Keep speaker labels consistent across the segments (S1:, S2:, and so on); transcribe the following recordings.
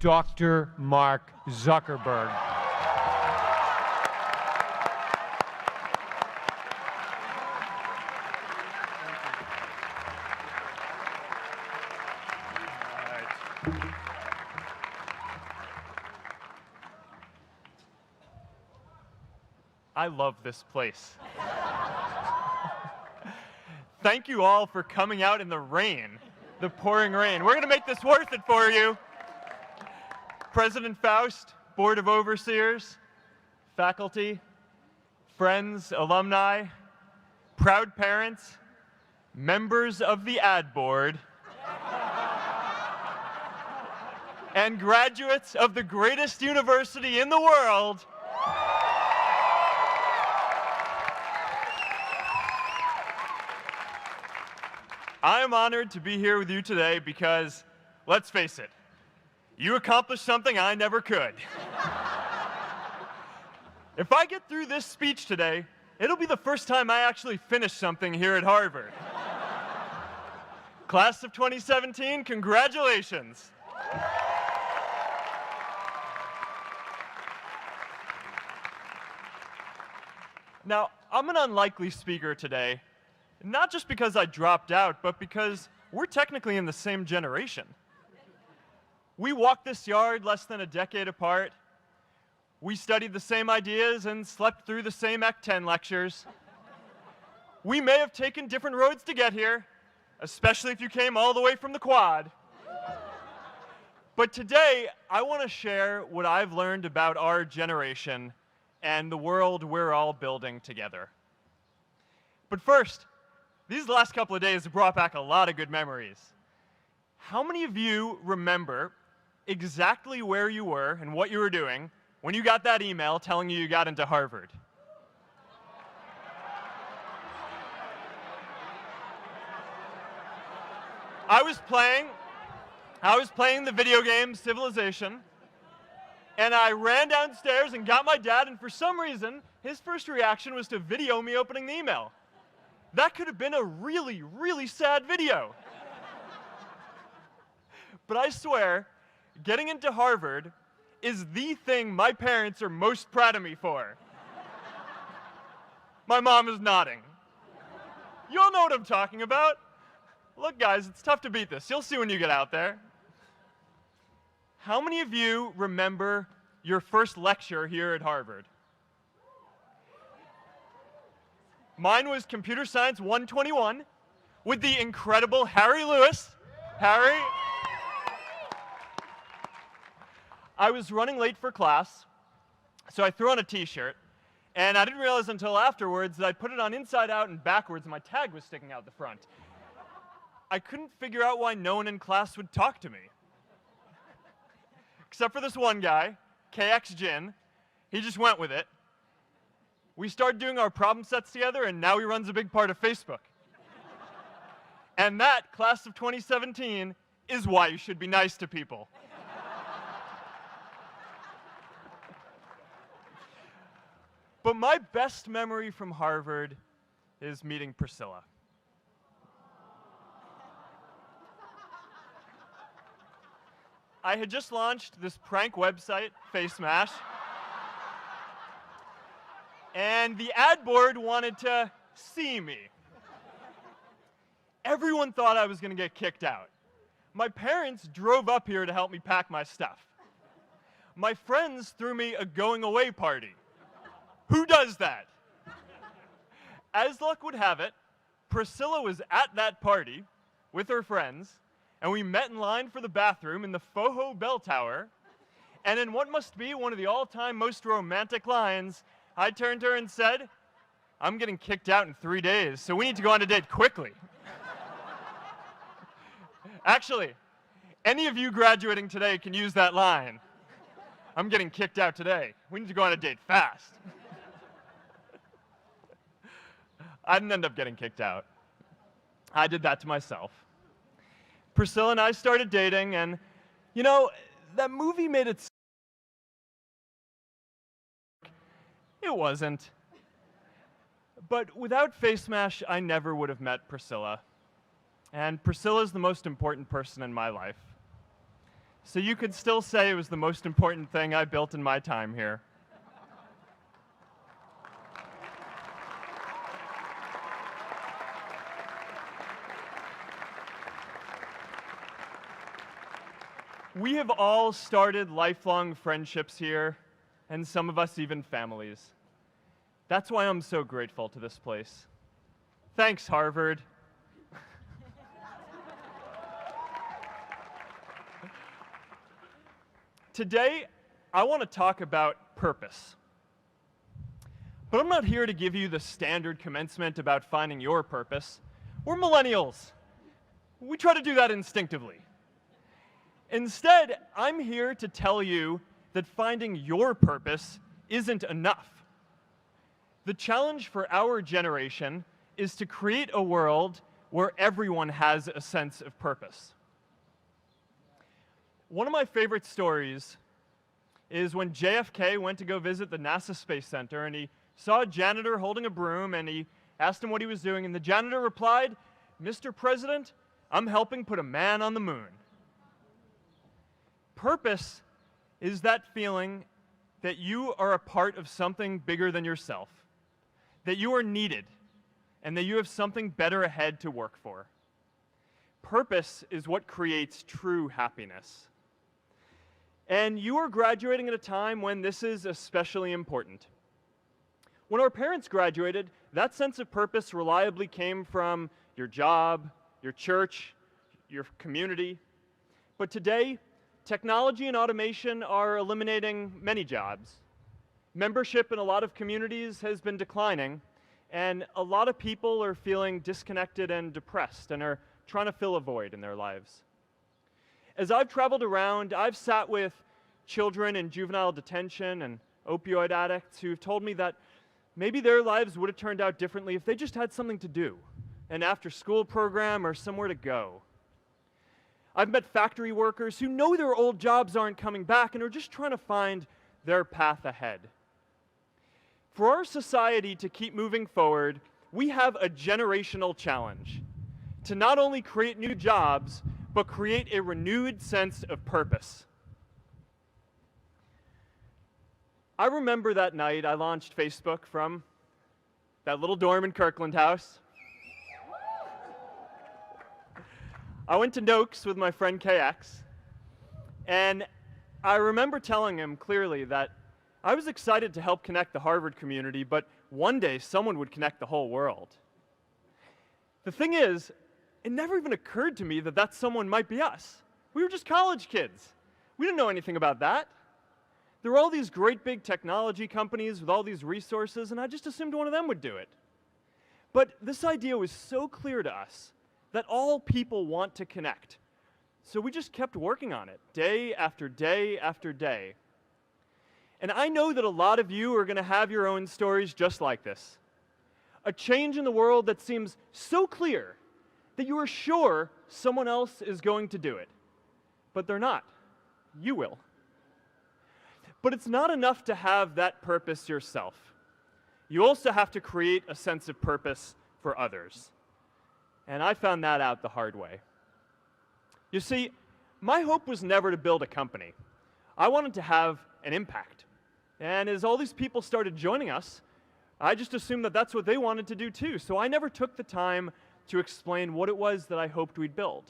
S1: Dr. Mark Zuckerberg.
S2: I love this place. Thank you all for coming out in the rain, the pouring rain. We're going to make this worth it for you. President Faust, Board of Overseers, faculty, friends, alumni, proud parents, members of the ad board, and graduates of the greatest university in the world, I am honored to be here with you today because, let's face it, you accomplished something I never could. If I get through this speech today, it'll be the first time I actually finish something here at Harvard. Class of 2017, congratulations. Now, I'm an unlikely speaker today, not just because I dropped out, but because we're technically in the same generation. We walked this yard less than a decade apart. We studied the same ideas and slept through the same Act 10 lectures. We may have taken different roads to get here, especially if you came all the way from the quad. But today, I want to share what I've learned about our generation and the world we're all building together. But first, these last couple of days have brought back a lot of good memories. How many of you remember exactly where you were and what you were doing when you got that email telling you got into Harvard? I was playing the video game Civilization, and I ran downstairs and got my dad, and for some reason, his first reaction was to video me opening the email. That could have been a really, really sad video. But I swear, getting into Harvard is the thing my parents are most proud of me for. My mom is nodding. You all know what I'm talking about. Look, guys, it's tough to beat this. You'll see when you get out there. How many of you remember your first lecture here at Harvard? Mine was Computer Science 121 with the incredible Harry Lewis. Harry. I was running late for class, so I threw on a t-shirt, and I didn't realize until afterwards that I put it on inside out and backwards, and my tag was sticking out the front. I couldn't figure out why no one in class would talk to me. Except for this one guy, KX Jin. He just went with it. We started doing our problem sets together, and now he runs a big part of Facebook. And that, class of 2017, is why you should be nice to people. But my best memory from Harvard is meeting Priscilla. I had just launched this prank website, FaceMash, and the ad board wanted to see me. Everyone thought I was going to get kicked out. My parents drove up here to help me pack my stuff. My friends threw me a going-away party. Who does that? As luck would have it, Priscilla was at that party with her friends, and we met in line for the bathroom in the Foho Bell Tower, and in what must be one of the all-time most romantic lines, I turned to her and said, "I'm getting kicked out in 3 days, so we need to go on a date quickly." Actually, any of you graduating today can use that line. I'm getting kicked out today. We need to go on a date fast. I didn't end up getting kicked out. I did that to myself. Priscilla and I started dating, and, you know, that movie made it. It wasn't. But without FaceMash, I never would have met Priscilla. And Priscilla's the most important person in my life. So you could still say it was the most important thing I built in my time here. We have all started lifelong friendships here, and some of us even families. That's why I'm so grateful to this place. Thanks, Harvard. Today, I want to talk about purpose. But I'm not here to give you the standard commencement about finding your purpose. We're millennials. We try to do that instinctively. Instead, I'm here to tell you that finding your purpose isn't enough. The challenge for our generation is to create a world where everyone has a sense of purpose. One of my favorite stories is when JFK went to go visit the NASA Space Center, and he saw a janitor holding a broom, and he asked him what he was doing, and the janitor replied, "Mr. President, I'm helping put a man on the moon." Purpose is that feeling that you are a part of something bigger than yourself, that you are needed, and that you have something better ahead to work for. Purpose is what creates true happiness. And you are graduating at a time when this is especially important. When our parents graduated, that sense of purpose reliably came from your job, your church, your community. But today, technology and automation are eliminating many jobs. Membership in a lot of communities has been declining, and a lot of people are feeling disconnected and depressed and are trying to fill a void in their lives. As I've traveled around, I've sat with children in juvenile detention and opioid addicts who've told me that maybe their lives would have turned out differently if they just had something to do, an after-school program or somewhere to go. I've met factory workers who know their old jobs aren't coming back and are just trying to find their path ahead. For our society to keep moving forward, we have a generational challenge to not only create new jobs, but create a renewed sense of purpose. I remember that night I launched Facebook from that little dorm in Kirkland House. I went to Noakes with my friend KX, and I remember telling him clearly that I was excited to help connect the Harvard community, but one day someone would connect the whole world. The thing is, it never even occurred to me that that someone might be us. We were just college kids. We didn't know anything about that. There were all these great big technology companies with all these resources, and I just assumed one of them would do it. But this idea was so clear to us that all people want to connect. So we just kept working on it, day after day after day. And I know that a lot of you are going to have your own stories just like this. A change in the world that seems so clear that you are sure someone else is going to do it. But they're not. You will. But it's not enough to have that purpose yourself. You also have to create a sense of purpose for others. And I found that out the hard way. You see, my hope was never to build a company. I wanted to have an impact. And as all these people started joining us, I just assumed that that's what they wanted to do too. So I never took the time to explain what it was that I hoped we'd build.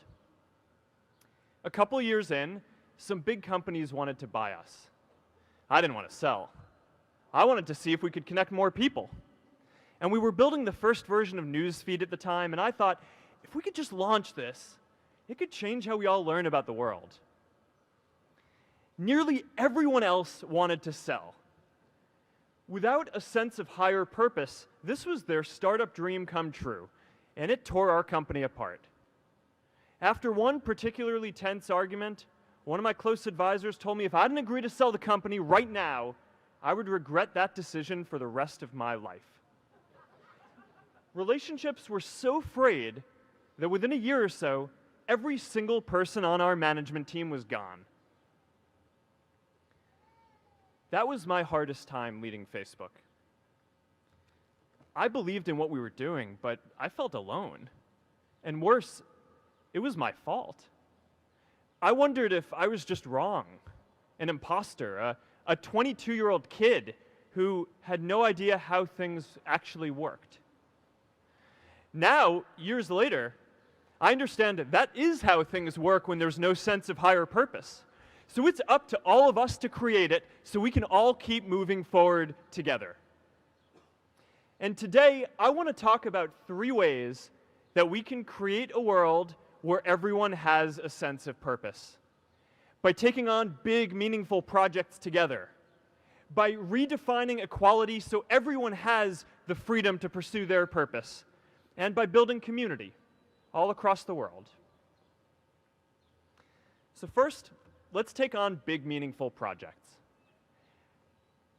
S2: A couple years in, some big companies wanted to buy us. I didn't want to sell. I wanted to see if we could connect more people. And we were building the first version of Newsfeed at the time, and I thought, if we could just launch this, it could change how we all learn about the world. Nearly everyone else wanted to sell. Without a sense of higher purpose, this was their startup dream come true, and it tore our company apart. After one particularly tense argument, one of my close advisors told me if I didn't agree to sell the company right now, I would regret that decision for the rest of my life. Relationships were so frayed that within a year or so, every single person on our management team was gone. That was my hardest time leading Facebook. I believed in what we were doing, but I felt alone. And worse, it was my fault. I wondered if I was just wrong, an imposter, a 22-year-old kid who had no idea how things actually worked. Now, years later, I understand that is how things work when there's no sense of higher purpose. So it's up to all of us to create it so we can all keep moving forward together. And today, I want to talk about 3 ways that we can create a world where everyone has a sense of purpose. By taking on big, meaningful projects together. By redefining equality so everyone has the freedom to pursue their purpose. And by building community all across the world. So first, let's take on big, meaningful projects.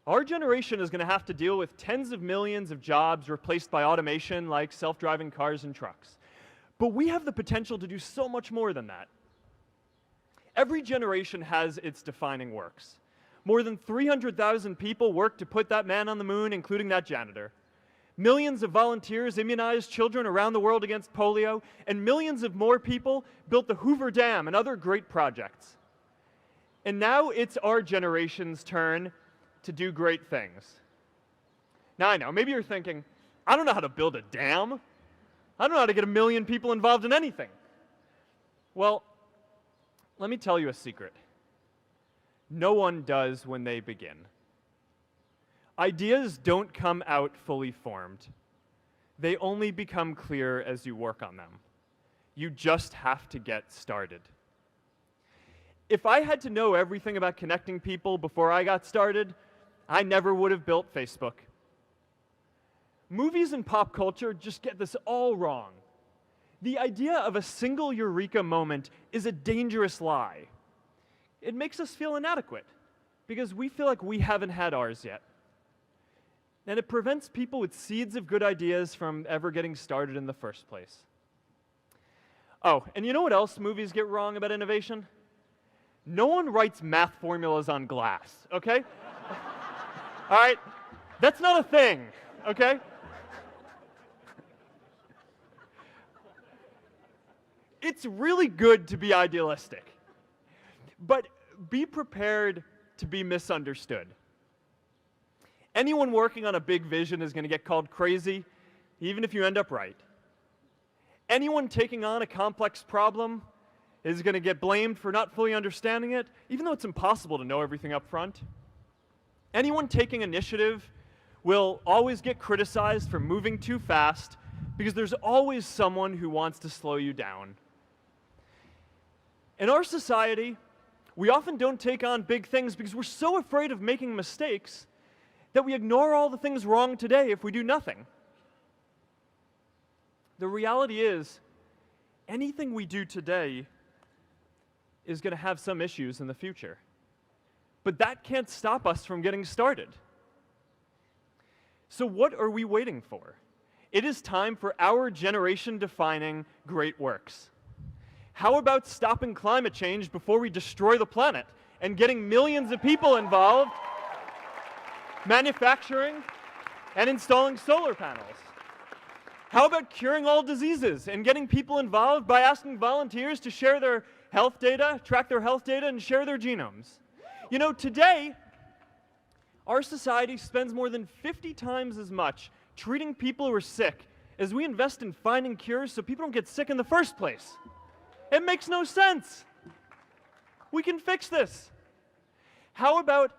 S2: Our generation is going to have to deal with tens of millions of jobs replaced by automation like self-driving cars and trucks. But we have the potential to do so much more than that. Every generation has its defining works. More than 300,000 people worked to put that man on the moon, including that janitor. Millions of volunteers immunized children around the world against polio, and millions of more people built the Hoover Dam and other great projects. And now it's our generation's turn to do great things. Now I know, maybe you're thinking, I don't know how to build a dam. I don't know how to get 1 million people involved in anything. Well, let me tell you a secret. No one does when they begin. Ideas don't come out fully formed. They only become clear as you work on them. You just have to get started. If I had to know everything about connecting people before I got started, I never would have built Facebook. Movies and pop culture just get this all wrong. The idea of a single eureka moment is a dangerous lie. It makes us feel inadequate because we feel like we haven't had ours yet. And it prevents people with seeds of good ideas from ever getting started in the first place. Oh, and you know what else movies get wrong about innovation? No one writes math formulas on glass, okay? All right? That's not a thing, okay? It's really good to be idealistic, but be prepared to be misunderstood. Anyone working on a big vision is going to get called crazy, even if you end up right. Anyone taking on a complex problem is going to get blamed for not fully understanding it, even though it's impossible to know everything up front. Anyone taking initiative will always get criticized for moving too fast because there's always someone who wants to slow you down. In our society, we often don't take on big things because we're so afraid of making mistakes that we ignore all the things wrong today if we do nothing. The reality is, anything we do today is going to have some issues in the future. But that can't stop us from getting started. So what are we waiting for? It is time for our generation-defining great works. How about stopping climate change before we destroy the planet and getting millions of people involved manufacturing and installing solar panels? How about curing all diseases and getting people involved by asking volunteers to share their health data, track their health data, and share their genomes? You know, today, our society spends more than 50 times as much treating people who are sick as we invest in finding cures so people don't get sick in the first place. It makes no sense. We can fix this. How about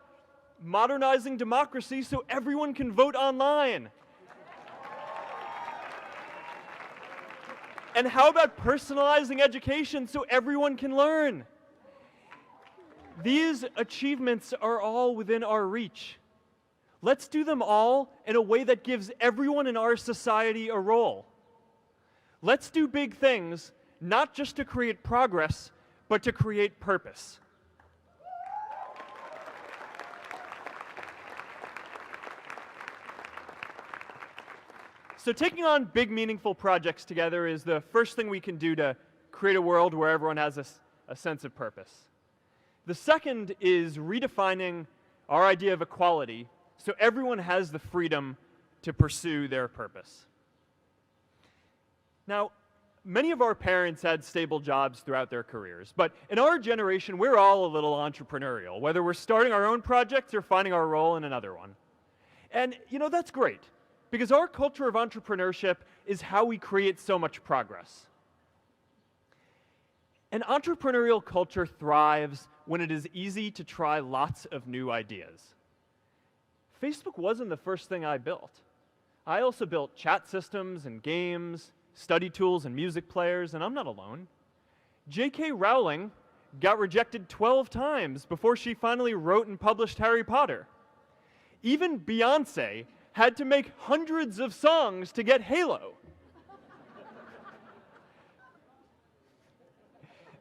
S2: modernizing democracy so everyone can vote online? And how about personalizing education so everyone can learn? These achievements are all within our reach. Let's do them all in a way that gives everyone in our society a role. Let's do big things, not just to create progress, but to create purpose. So taking on big, meaningful projects together is the first thing we can do to create a world where everyone has a sense of purpose. The second is redefining our idea of equality so everyone has the freedom to pursue their purpose. Now, many of our parents had stable jobs throughout their careers, but in our generation, we're all a little entrepreneurial, whether we're starting our own projects or finding our role in another one. And, that's great, because our culture of entrepreneurship is how we create so much progress. An entrepreneurial culture thrives when it is easy to try lots of new ideas. Facebook wasn't the first thing I built. I also built chat systems and games, study tools and music players, and I'm not alone. J.K. Rowling got rejected 12 times before she finally wrote and published Harry Potter. Even Beyoncé had to make hundreds of songs to get Halo.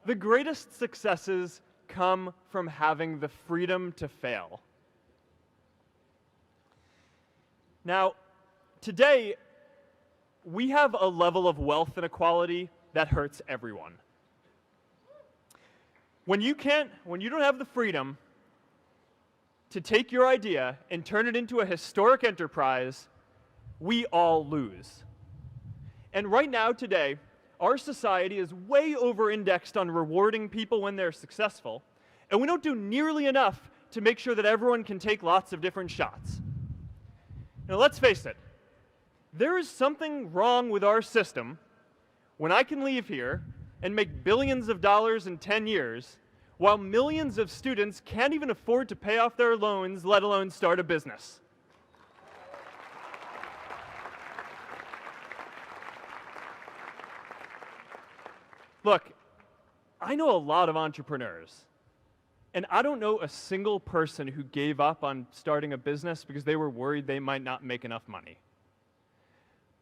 S2: The greatest successes come from having the freedom to fail. Now, today, we have a level of wealth inequality that hurts everyone. When you don't have the freedom to take your idea and turn it into a historic enterprise, we all lose. And right now, today, our society is way over-indexed on rewarding people when they're successful, and we don't do nearly enough to make sure that everyone can take lots of different shots. Now, let's face it. There is something wrong with our system when I can leave here and make billions of dollars in 10 years, while millions of students can't even afford to pay off their loans, let alone start a business. Look, I know a lot of entrepreneurs, and I don't know a single person who gave up on starting a business because they were worried they might not make enough money.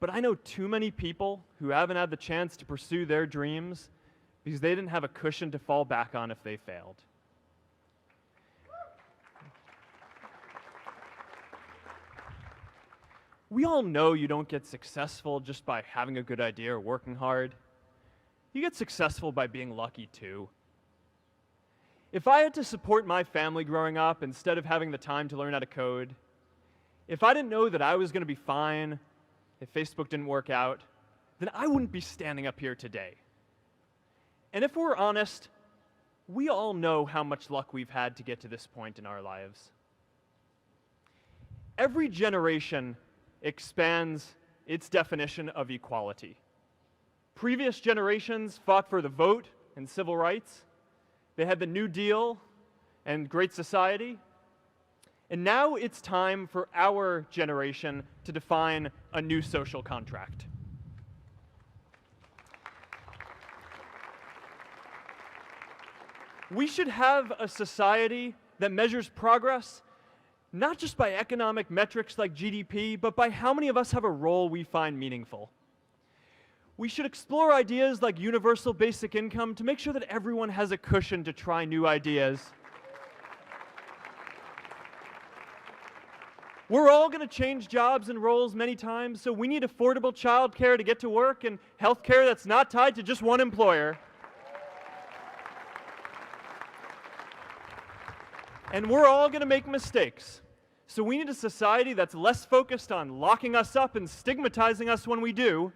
S2: But I know too many people who haven't had the chance to pursue their dreams because they didn't have a cushion to fall back on if they failed. We all know you don't get successful just by having a good idea or working hard. You get successful by being lucky too. If I had to support my family growing up instead of having the time to learn how to code, if I didn't know that I was going to be fine if Facebook didn't work out, then I wouldn't be standing up here today. And if we're honest, we all know how much luck we've had to get to this point in our lives. Every generation expands its definition of equality. Previous generations fought for the vote and civil rights. They had the New Deal and Great Society. And now it's time for our generation to define a new social contract. We should have a society that measures progress not just by economic metrics like GDP, but by how many of us have a role we find meaningful. We should explore ideas like universal basic income to make sure that everyone has a cushion to try new ideas. We're all going to change jobs and roles many times, so we need affordable childcare to get to work and healthcare that's not tied to just one employer. And we're all going to make mistakes. So we need a society that's less focused on locking us up and stigmatizing us when we do.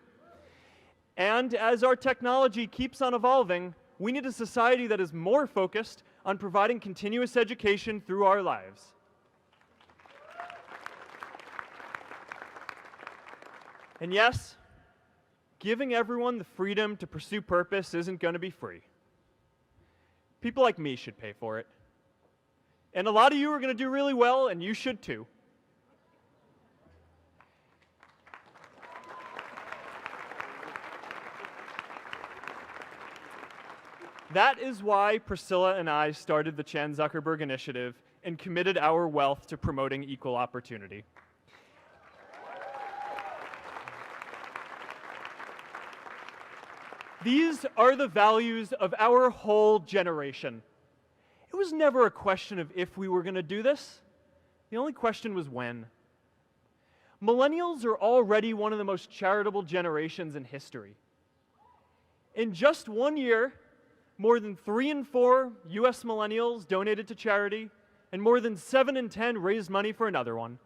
S2: And as our technology keeps on evolving, we need a society that is more focused on providing continuous education through our lives. And yes, giving everyone the freedom to pursue purpose isn't going to be free. People like me should pay for it. And a lot of you are going to do really well, and you should too. That is why Priscilla and I started the Chan Zuckerberg Initiative and committed our wealth to promoting equal opportunity. These are the values of our whole generation. It was never a question of if we were going to do this. The only question was when. Millennials are already one of the most charitable generations in history. In just 1 year, more than 3 in 4 US millennials donated to charity, and more than 7 in 10 raised money for another one.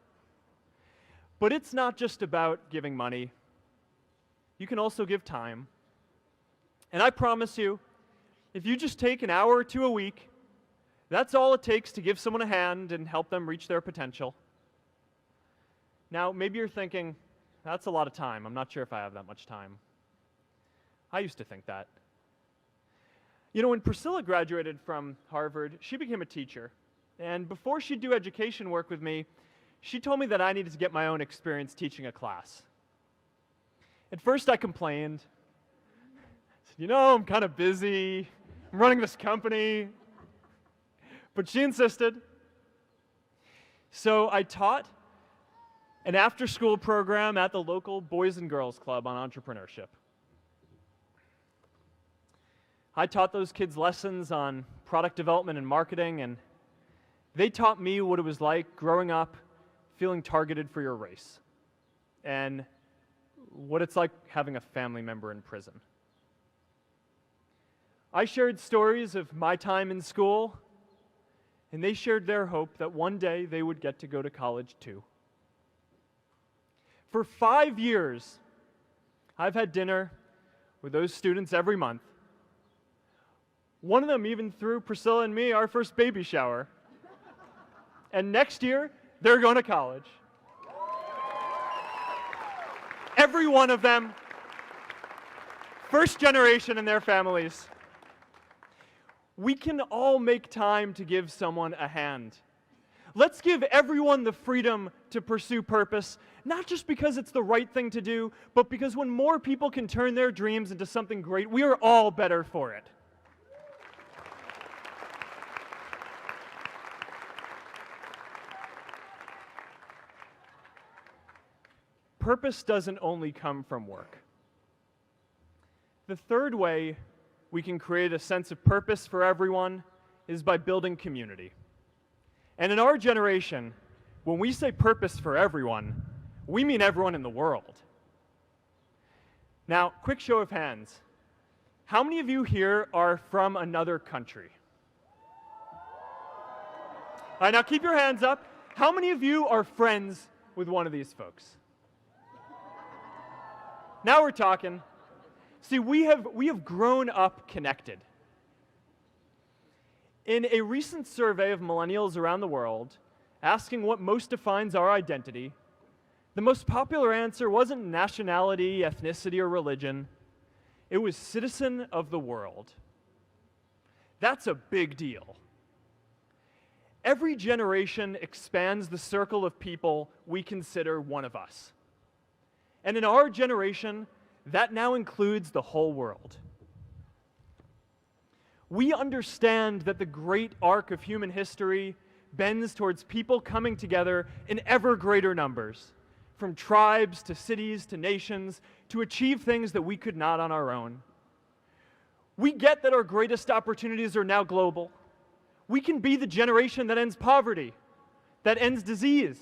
S2: But it's not just about giving money. You can also give time. And I promise you, if you just take an hour or two a week, that's all it takes to give someone a hand and help them reach their potential. Now, maybe you're thinking, that's a lot of time. I'm not sure if I have that much time. I used to think that. You know, when Priscilla graduated from Harvard, she became a teacher. And before she'd do education work with me, she told me that I needed to get my own experience teaching a class. At first I complained. I said, you know, I'm kind of busy. I'm running this company. But she insisted. So I taught an after-school program at the local Boys and Girls Club on entrepreneurship. I taught those kids lessons on product development and marketing, and they taught me what it was like growing up feeling targeted for your race, and what it's like having a family member in prison. I shared stories of my time in school, and they shared their hope that one day they would get to go to college too. For 5 years, I've had dinner with those students every month. One of them even threw Priscilla and me our first baby shower. And next year, they're going to college. Every one of them, first generation in their families. We can all make time to give someone a hand. Let's give everyone the freedom to pursue purpose, not just because it's the right thing to do, but because when more people can turn their dreams into something great, we are all better for it. Purpose doesn't only come from work. The third way we can create a sense of purpose for everyone is by building community. And in our generation, when we say purpose for everyone, we mean everyone in the world. Now, quick show of hands. How many of you here are from another country? All right, now keep your hands up. How many of you are friends with one of these folks? Now we're talking. See, we have grown up connected. In a recent survey of millennials around the world, asking what most defines our identity, the most popular answer wasn't nationality, ethnicity, or religion. It was citizen of the world. That's a big deal. Every generation expands the circle of people we consider one of us. And in our generation, that now includes the whole world. We understand that the great arc of human history bends towards people coming together in ever greater numbers, from tribes to cities to nations, to achieve things that we could not on our own. We get that our greatest opportunities are now global. We can be the generation that ends poverty, that ends disease.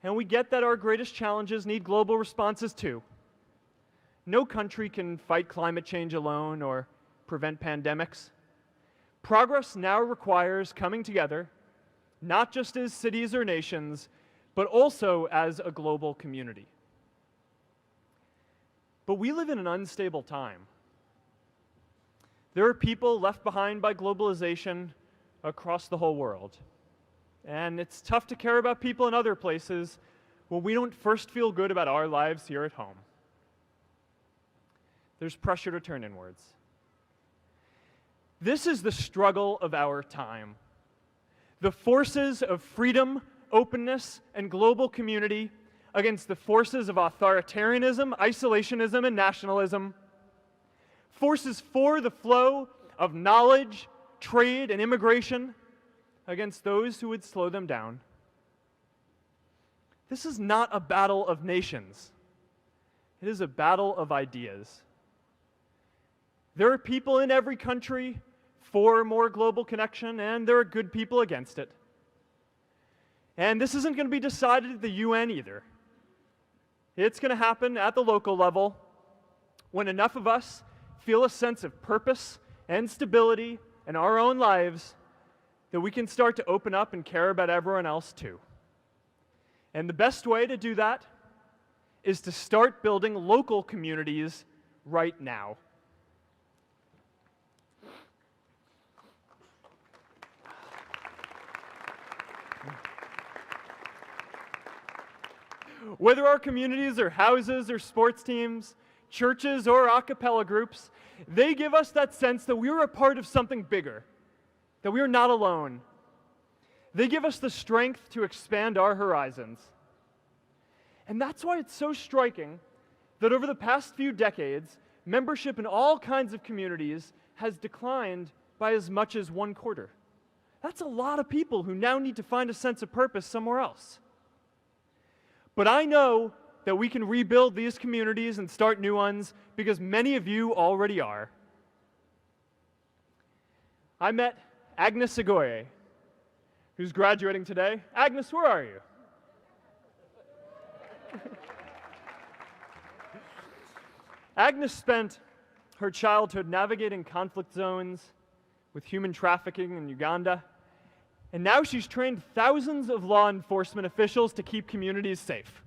S2: And we get that our greatest challenges need global responses too. No country can fight climate change alone or prevent pandemics. Progress now requires coming together, not just as cities or nations, but also as a global community. But we live in an unstable time. There are people left behind by globalization across the whole world. And it's tough to care about people in other places when we don't first feel good about our lives here at home. There's pressure to turn inwards. This is the struggle of our time. The forces of freedom, openness, and global community against the forces of authoritarianism, isolationism, and nationalism. Forces for the flow of knowledge, trade, and immigration against those who would slow them down. This is not a battle of nations. It is a battle of ideas. There are people in every country for more global connection, and there are good people against it. And this isn't going to be decided at the UN either. It's going to happen at the local level when enough of us feel a sense of purpose and stability in our own lives that we can start to open up and care about everyone else too. And the best way to do that is to start building local communities right now. Whether our communities are houses or sports teams, churches or a cappella groups, they give us that sense that we are a part of something bigger, that we are not alone. They give us the strength to expand our horizons. And that's why it's so striking that over the past few decades, membership in all kinds of communities has declined by as much as 1/4. That's a lot of people who now need to find a sense of purpose somewhere else. But I know that we can rebuild these communities and start new ones because many of you already are. I met Agnes Agoye, who's graduating today. Agnes, where are you? Agnes spent her childhood navigating conflict zones with human trafficking in Uganda, and now she's trained thousands of law enforcement officials to keep communities safe.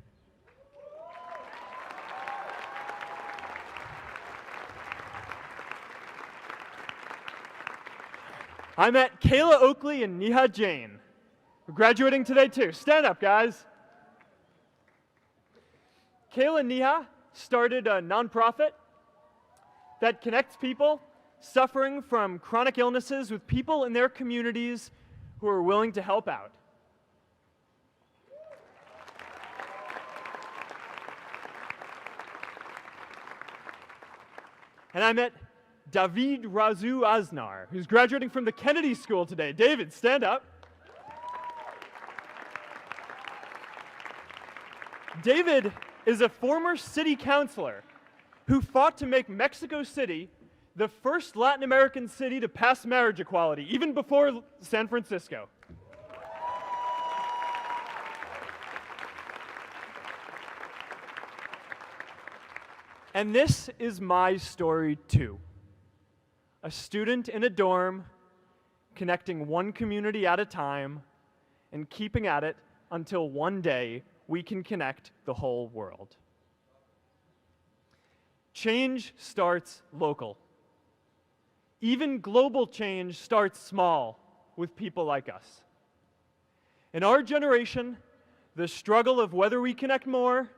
S2: I met Kayla Oakley and Neha Jain. We're graduating today too. Stand up, guys. Kayla and Neha started a nonprofit that connects people suffering from chronic illnesses with people in their communities who are willing to help out. And I met David Razu Aznar, who's graduating from the Kennedy School today. David, stand up. David is a former city councilor who fought to make Mexico City the first Latin American city to pass marriage equality, even before San Francisco. And this is my story too. A student in a dorm, connecting one community at a time and keeping at it until one day we can connect the whole world. Change starts local. Even global change starts small with people like us. In our generation, the struggle of whether we connect more,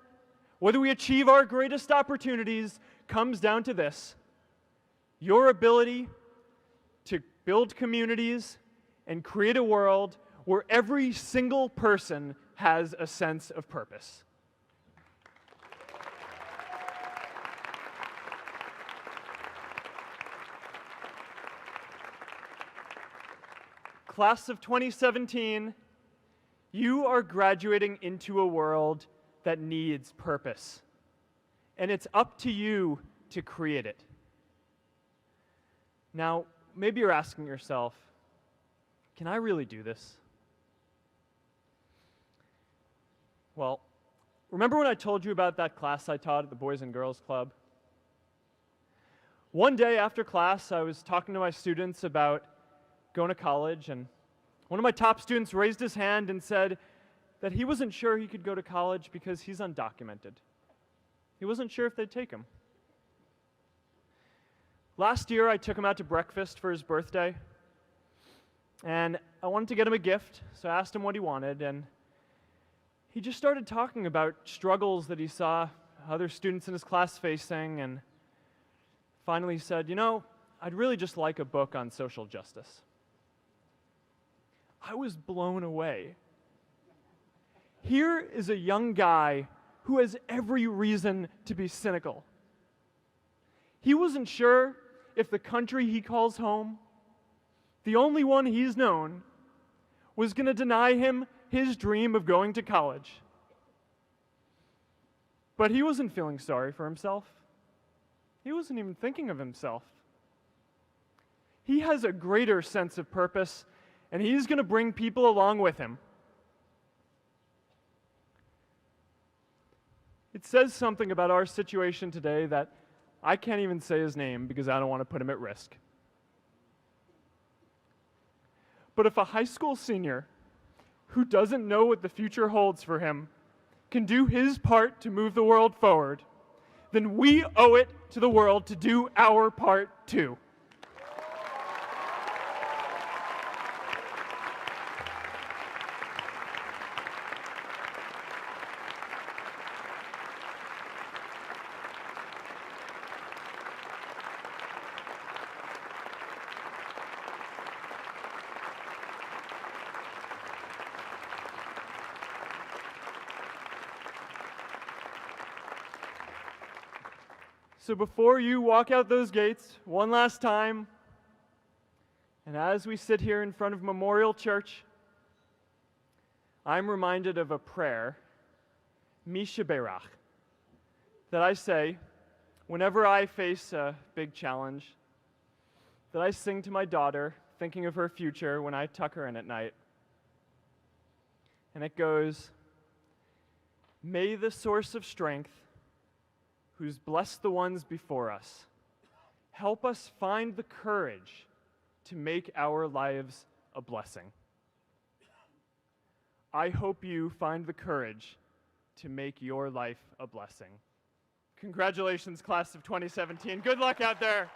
S2: whether we achieve our greatest opportunities, comes down to this: your ability to build communities and create a world where every single person has a sense of purpose. Class of 2017, you are graduating into a world that needs purpose. And it's up to you to create it. Now, maybe you're asking yourself, can I really do this? Well, remember when I told you about that class I taught at the Boys and Girls Club? One day after class, I was talking to my students about going to college, and one of my top students raised his hand and said that he wasn't sure he could go to college because he's undocumented. He wasn't sure if they'd take him. Last year, I took him out to breakfast for his birthday, and I wanted to get him a gift, so I asked him what he wanted, and he just started talking about struggles that he saw other students in his class facing, and finally said, you know, I'd really just like a book on social justice. I was blown away. Here is a young guy who has every reason to be cynical. He wasn't sure if the country he calls home, the only one he's known, was going to deny him his dream of going to college. But he wasn't feeling sorry for himself. He wasn't even thinking of himself. He has a greater sense of purpose, and he's going to bring people along with him. It says something about our situation today that I can't even say his name because I don't want to put him at risk. But if a high school senior who doesn't know what the future holds for him can do his part to move the world forward, then we owe it to the world to do our part too. So before you walk out those gates one last time, and as we sit here in front of Memorial Church, I'm reminded of a prayer, Misha Berach, that I say whenever I face a big challenge, that I sing to my daughter, thinking of her future when I tuck her in at night. And it goes, "May the source of strength, who's blessed the ones before us, help us find the courage to make our lives a blessing." I hope you find the courage to make your life a blessing. Congratulations, class of 2017. Good luck out there.